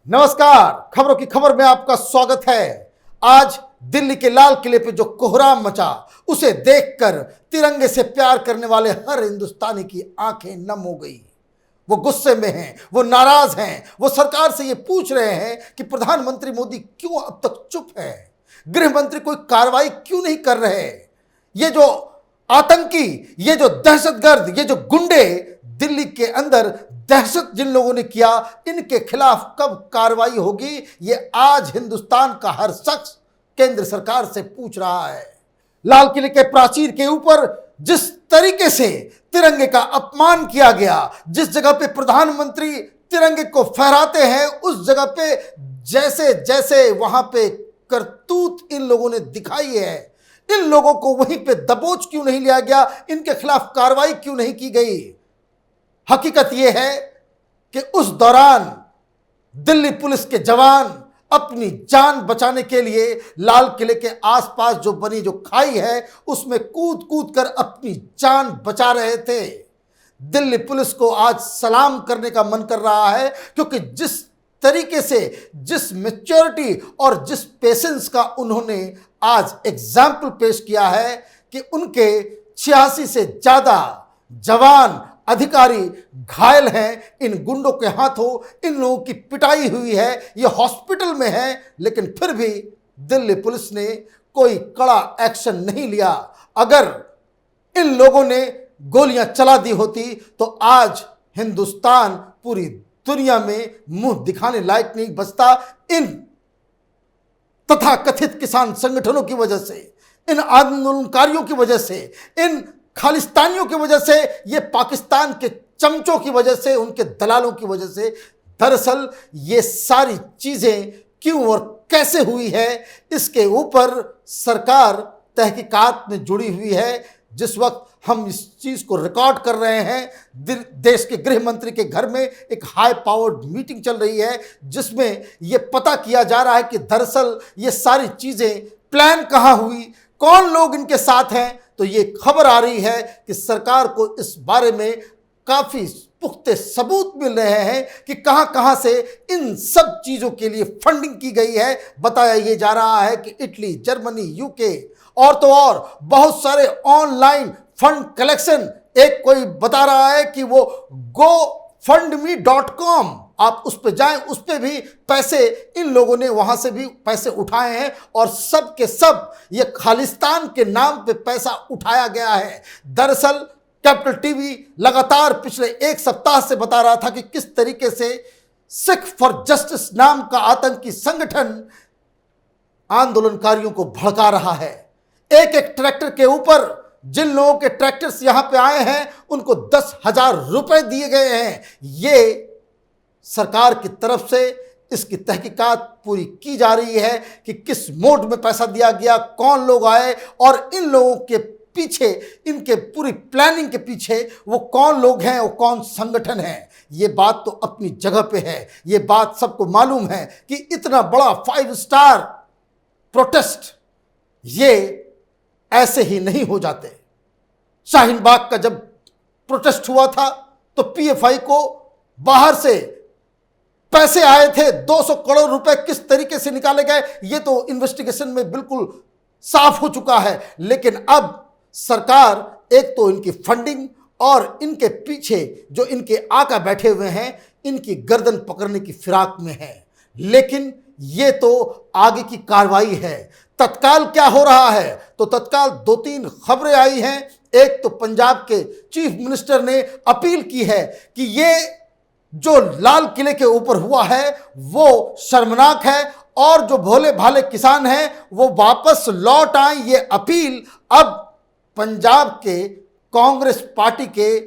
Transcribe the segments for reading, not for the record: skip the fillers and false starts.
नमस्कार, खबरों की खबर में आपका स्वागत है। आज दिल्ली के लाल किले पे जो कोहराम मचा, उसे देखकर तिरंगे से प्यार करने वाले हर हिंदुस्तानी की आंखें नम हो गई। वो गुस्से में हैं, वो नाराज हैं, वो सरकार से ये पूछ रहे हैं कि प्रधानमंत्री मोदी क्यों अब तक चुप है, गृह मंत्री कोई कार्रवाई क्यों नहीं कर रहे। ये जो आतंकी, ये जो दहशतगर्द, ये जो गुंडे दिल्ली के अंदर दहशत जिन लोगों ने किया, इनके खिलाफ कब कार्रवाई होगी, ये आज हिंदुस्तान का हर शख्स केंद्र सरकार से पूछ रहा है। लाल किले के प्राचीर के ऊपर जिस तरीके से तिरंगे का अपमान किया गया, जिस जगह पे प्रधानमंत्री तिरंगे को फहराते हैं, उस जगह पे जैसे जैसे वहां पे करतूत इन लोगों ने दिखाई है, इन लोगों को वहीं पे दबोच क्यों नहीं लिया गया, इनके खिलाफ कार्रवाई क्यों नहीं की गई। हकीकत यह है कि उस दौरान दिल्ली पुलिस के जवान अपनी जान बचाने के लिए लाल किले के आसपास जो बनी जो खाई है, उसमें कूद कूद कर अपनी जान बचा रहे थे। दिल्ली पुलिस को आज सलाम करने का मन कर रहा है, क्योंकि जिस तरीके से, जिस मैच्योरिटी और जिस पेशेंस का उन्होंने आज एग्जाम्पल पेश किया है कि उनके 86 से ज्यादा जवान अधिकारी घायल हैं इन गुंडों के हाथों, इन लोगों की पिटाई हुई है, ये हॉस्पिटल में है, लेकिन फिर भी दिल्ली पुलिस ने कोई कड़ा एक्शन नहीं लिया। अगर इन लोगों ने गोलियां चला दी होती तो आज हिंदुस्तान पूरी दुनिया में मुंह दिखाने लायक नहीं बचता। इन तथाकथित किसान संगठनों की वजह से, इन आंदोलनकारियों की वजह से, इन खालिस्तानियों की वजह से, ये पाकिस्तान के चमचों की वजह से, उनके दलालों की वजह से। दरअसल ये सारी चीजें क्यों और कैसे हुई है, इसके ऊपर सरकार तहकीकात में जुड़ी हुई है। जिस वक्त हम इस चीज को रिकॉर्ड कर रहे हैं, देश के गृह मंत्री के घर में एक हाई पावर्ड मीटिंग चल रही है, जिसमें यह पता किया जा रहा है कि दरअसल ये सारी चीजें प्लान कहां हुई, कौन लोग इनके साथ हैं। तो ये खबर आ रही है कि सरकार को इस बारे में काफी पुख्ते सबूत मिल रहे हैं कि कहां कहां से इन सब चीजों के लिए फंडिंग की गई है। बताया ये जा रहा है कि इटली, जर्मनी, यूके और तो और बहुत सारे ऑनलाइन फंड कलेक्शन, एक कोई बता रहा है कि वो gofundme.com, आप उस पर जाएं, उस पर भी पैसे इन लोगों ने वहां से भी पैसे उठाए हैं, और सब के सब ये खालिस्तान के नाम पे पैसा उठाया गया है। दरअसल कैपिटल टीवी लगातार पिछले एक सप्ताह से बता रहा था कि किस तरीके से सिख फॉर जस्टिस नाम का आतंकी संगठन आंदोलनकारियों को भड़का रहा है। एक एक ट्रैक्टर के ऊपर जिन लोगों के ट्रैक्टर्स यहां पे आए हैं, उनको 10,000 रुपए दिए गए हैं। ये सरकार की तरफ से इसकी तहकीकात पूरी की जा रही है कि किस मोड में पैसा दिया गया, कौन लोग आए, और इन लोगों के पीछे, इनके पूरी प्लानिंग के पीछे वो कौन लोग हैं, वो कौन संगठन है। ये बात तो अपनी जगह पे है। ये बात सबको मालूम है कि इतना बड़ा 5 स्टार प्रोटेस्ट ये ऐसे ही नहीं हो जाते। शाहीन बाग का जब प्रोटेस्ट हुआ था तो पीएफआई को बाहर से पैसे आए थे, 200 करोड़ रुपए किस तरीके से निकाले गए, ये तो इन्वेस्टिगेशन में बिल्कुल साफ हो चुका है। लेकिन अब सरकार एक तो इनकी फंडिंग और इनके पीछे जो इनके आका बैठे हुए हैं, इनकी गर्दन पकड़ने की फिराक में है। लेकिन ये तो आगे की कार्रवाई है। तत्काल क्या हो रहा है, तो तत्काल 2-3 खबरें आई हैं। एक तो पंजाब के चीफ मिनिस्टर ने अपील की है कि ये जो लाल किले के ऊपर हुआ है वो शर्मनाक है, और जो भोले भाले किसान हैं वो वापस लौट आए। ये अपील अब पंजाब के कांग्रेस पार्टी के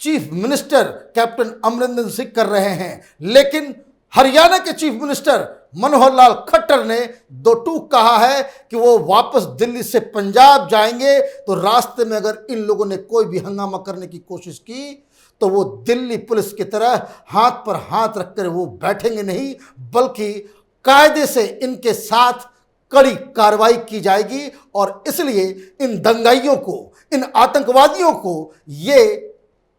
chief minister captain Amarinder Singh कर रहे हैं। लेकिन हरियाणा के चीफ मिनिस्टर मनोहर लाल खट्टर ने दो टूक कहा है कि वो वापस दिल्ली से पंजाब जाएंगे, तो रास्ते में अगर इन लोगों ने कोई भी हंगामा करने की कोशिश की तो वो दिल्ली पुलिस की तरह हाथ पर हाथ रखकर वो बैठेंगे नहीं, बल्कि कायदे से इनके साथ कड़ी कार्रवाई की जाएगी। और इसलिए इन दंगाइयों को, इन आतंकवादियों को ये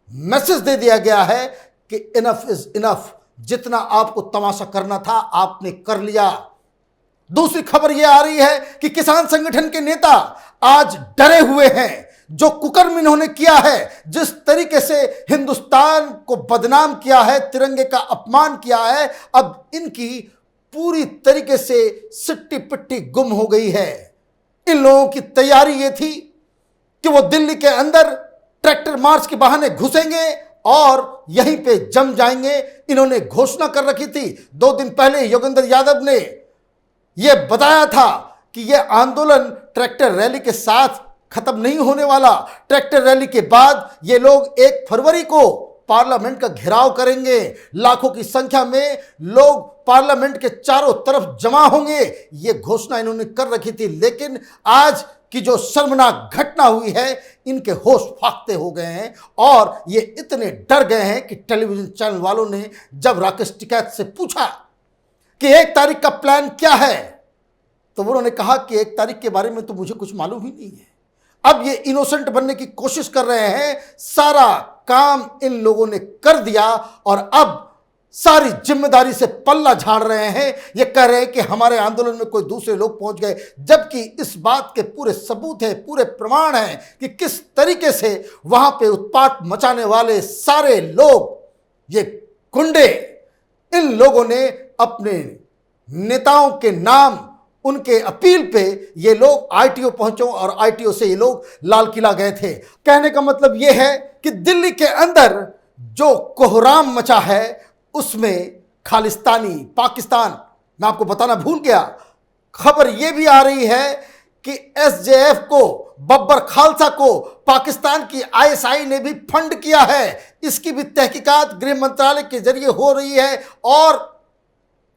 मैसेज दे दिया गया है कि इनफ इज इनफ। जितना आपको तमाशा करना था आपने कर लिया। दूसरी खबर यह आ रही है कि किसान संगठन के नेता आज डरे हुए हैं। जो कुकर्म इन्होंने किया है, जिस तरीके से हिंदुस्तान को बदनाम किया है, तिरंगे का अपमान किया है, अब इनकी पूरी तरीके से सिट्टी पिट्टी गुम हो गई है। इन लोगों की तैयारी ये थी कि वो दिल्ली के अंदर ट्रैक्टर मार्च के बहाने घुसेंगे और यहीं पे जम जाएंगे। इन्होंने घोषणा कर रखी थी 2 दिन पहले, योगेंद्र यादव ने यह बताया था कि यह आंदोलन ट्रैक्टर रैली के साथ खत्म नहीं होने वाला। ट्रैक्टर रैली के बाद ये लोग 1 फरवरी को पार्लियामेंट का घेराव करेंगे। लाखों की संख्या में लोग पार्लियामेंट के चारों तरफ जमा होंगे। ये घोषणा इन्होंने कर रखी थी, लेकिन आज की जो शर्मनाक घटना हुई है, इनके होश फाख्ते हो गए हैं और ये इतने डर गए हैं कि टेलीविजन चैनल वालों ने जब राकेश टिकैत से पूछा कि 1 तारीख का प्लान क्या है, तो उन्होंने कहा कि 1 तारीख के बारे में तो मुझे कुछ मालूम ही नहीं है। अब ये इनोसेंट बनने की कोशिश कर रहे हैं। सारा काम इन लोगों ने कर दिया और अब सारी जिम्मेदारी से पल्ला झाड़ रहे हैं। ये कह रहे हैं कि हमारे आंदोलन में कोई दूसरे लोग पहुंच गए, जबकि इस बात के पूरे सबूत है, पूरे प्रमाण हैं कि किस तरीके से वहां पे उत्पात मचाने वाले सारे लोग, ये गुंडे, इन लोगों ने अपने नेताओं के नाम, उनके अपील पे ये लोग आईटीओ पहुंचे और आईटीओ से ये लोग लाल किला गए थे। कहने का मतलब ये है कि दिल्ली के अंदर जो कोहराम मचा है उसमें खालिस्तानी पाकिस्तान, मैं आपको बताना भूल गया, खबर यह भी आ रही है कि एसजेएफ को, बब्बर खालसा को पाकिस्तान की आईएसआई ने भी फंड किया है। इसकी भी तहकीकात गृह मंत्रालय के जरिए हो रही है और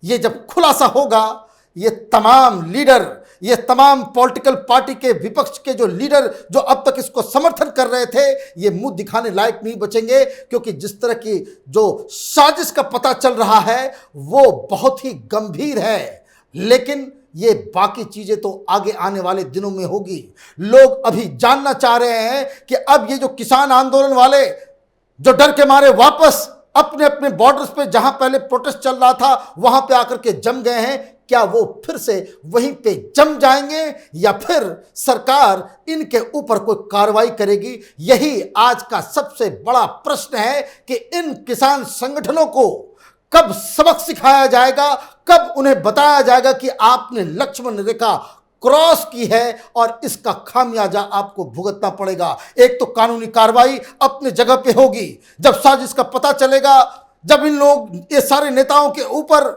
ये जब खुलासा होगा, ये तमाम लीडर, ये तमाम पॉलिटिकल पार्टी के विपक्ष के जो लीडर जो अब तक इसको समर्थन कर रहे थे, ये मुंह दिखाने लायक नहीं बचेंगे, क्योंकि जिस तरह की जो साजिश का पता चल रहा है वो बहुत ही गंभीर है। लेकिन ये बाकी चीजें तो आगे आने वाले दिनों में होगी। लोग अभी जानना चाह रहे हैं कि अब ये जो किसान आंदोलन वाले जो डर के मारे वापस अपने अपने बॉर्डर्स पे, जहां पहले प्रोटेस्ट चल रहा था, वहां पे आकर के जम गए हैं, क्या वो फिर से वहीं पे जम जाएंगे या फिर सरकार इनके ऊपर कोई कार्रवाई करेगी? यही आज का सबसे बड़ा प्रश्न है कि इन किसान संगठनों को कब सबक सिखाया जाएगा, कब उन्हें बताया जाएगा कि आपने लक्ष्मण रेखा क्रॉस की है और इसका खामियाजा आपको भुगतना पड़ेगा। एक तो कानूनी कार्रवाई अपने जगह पे होगी, जब साजिश का पता चलेगा, जब इन लोग, ये सारे नेताओं के ऊपर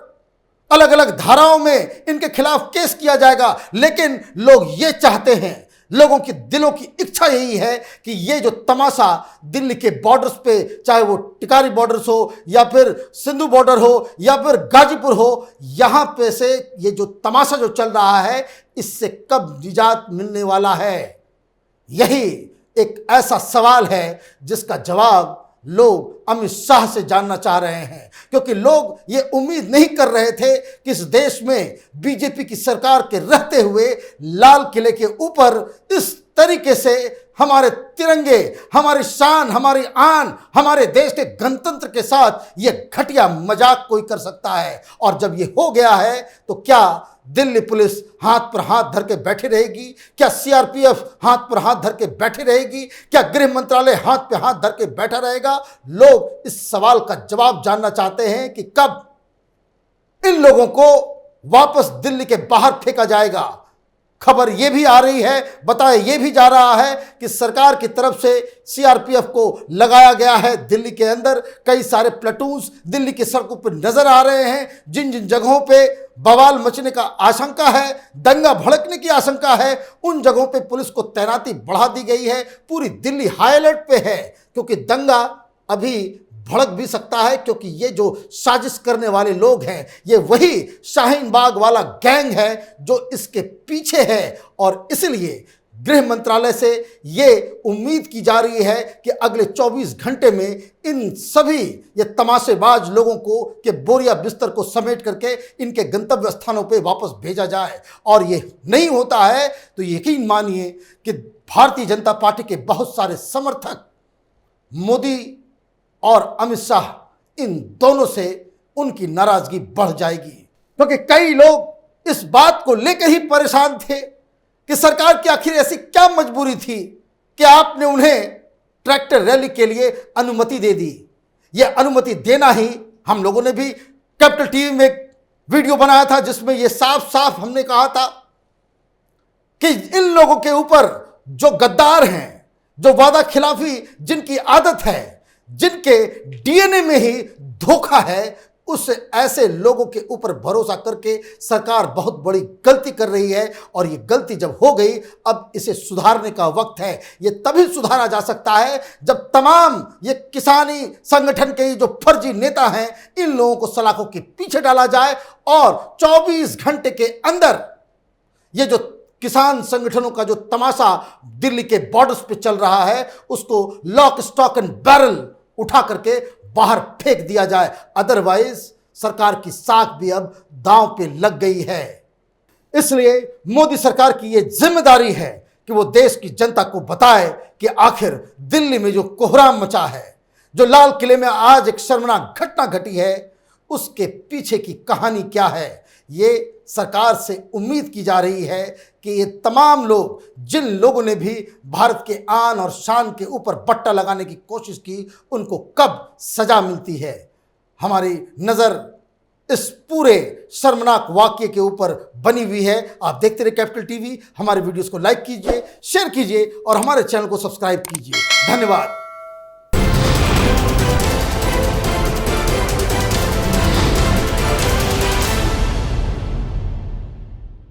अलग अलग धाराओं में इनके खिलाफ केस किया जाएगा। लेकिन लोग ये चाहते हैं, लोगों की दिलों की इच्छा यही है कि ये जो तमाशा दिल्ली के बॉर्डर्स पे, चाहे वो टिकारी बॉर्डर्स हो या फिर सिंधु बॉर्डर हो या फिर गाजीपुर हो, यहां पे से ये जो तमाशा जो चल रहा है, इससे कब निजात मिलने वाला है? यही एक ऐसा सवाल है जिसका जवाब लोग अमित शाह से जानना चाह रहे हैं, क्योंकि लोग ये उम्मीद नहीं कर रहे थे कि इस देश में बीजेपी की सरकार के रहते हुए लाल किले के ऊपर इस तरीके से हमारे तिरंगे, हमारी शान, हमारी आन, हमारे देश के गणतंत्र के साथ ये घटिया मजाक कोई कर सकता है। और जब ये हो गया है तो क्या दिल्ली पुलिस हाथ पर हाथ धर के बैठी रहेगी? क्या सीआरपीएफ हाथ पर हाथ धर के बैठी रहेगी? क्या गृह मंत्रालय हाथ पे हाथ धर के बैठा रहेगा? लोग इस सवाल का जवाब जानना चाहते हैं कि कब इन लोगों को वापस दिल्ली के बाहर फेंका जाएगा। खबर यह भी आ रही है, बताया यह भी जा रहा है कि सरकार की तरफ से सीआरपीएफ को लगाया गया है दिल्ली के अंदर। कई सारे प्लाटून्स दिल्ली की सड़कों पर नजर आ रहे हैं। जिन जिन जगहों पे बवाल मचने का आशंका है, दंगा भड़कने की आशंका है, उन जगहों पे पुलिस को तैनाती बढ़ा दी गई है। पूरी दिल्ली हाई अलर्ट पे है, क्योंकि दंगा अभी भड़क भी सकता है, क्योंकि ये जो साजिश करने वाले लोग हैं, ये वही शाहीन बाग वाला गैंग है जो इसके पीछे है। और इसलिए गृह मंत्रालय से ये उम्मीद की जा रही है कि अगले 24 घंटे में इन सभी ये तमाशेबाज लोगों को के बोरिया बिस्तर को समेट करके इनके गंतव्य स्थानों पे वापस भेजा जाए। और ये नहीं होता है तो यकीन मानिए कि भारतीय जनता पार्टी के बहुत सारे समर्थक मोदी और अमित शाह इन दोनों से उनकी नाराजगी बढ़ जाएगी, क्योंकि कई लोग इस बात को लेकर ही परेशान थे कि सरकार की आखिर ऐसी क्या मजबूरी थी कि आपने उन्हें ट्रैक्टर रैली के लिए अनुमति दे दी। यह अनुमति देना ही, हम लोगों ने भी कैपिटल टीवी में एक वीडियो बनाया था जिसमें यह साफ साफ हमने कहा था कि इन लोगों के ऊपर जो गद्दार हैं, जो वादा खिलाफी जिनकी आदत है, जिनके डीएनए में ही धोखा है, उस ऐसे लोगों के ऊपर भरोसा करके सरकार बहुत बड़ी गलती कर रही है। और ये गलती जब हो गई, अब इसे सुधारने का वक्त है। ये तभी सुधारा जा सकता है जब तमाम ये किसानी संगठन के जो फर्जी नेता हैं, इन लोगों को सलाखों के पीछे डाला जाए और 24 घंटे के अंदर ये जो किसान संगठनों का जो तमाशा दिल्ली के बॉर्डर्स पे चल रहा है, उसको लॉक स्टॉक एंड बैरल उठा करके बाहर फेंक दिया जाए। अदरवाइज सरकार की साख भी अब दांव पे लग गई है। इसलिए मोदी सरकार की यह जिम्मेदारी है कि वो देश की जनता को बताए कि आखिर दिल्ली में जो कोहराम मचा है, जो लाल किले में आज एक शर्मनाक घटना घटी है, उसके पीछे की कहानी क्या है। ये सरकार से उम्मीद की जा रही है कि ये तमाम लोग, जिन लोगों ने भी भारत के आन और शान के ऊपर बट्टा लगाने की कोशिश की, उनको कब सजा मिलती है। हमारी नज़र इस पूरे शर्मनाक वाकये के ऊपर बनी हुई है। आप देखते रहिए कैपिटल टीवी। हमारे वीडियोस को लाइक कीजिए, शेयर कीजिए और हमारे चैनल को सब्सक्राइब कीजिए। धन्यवाद।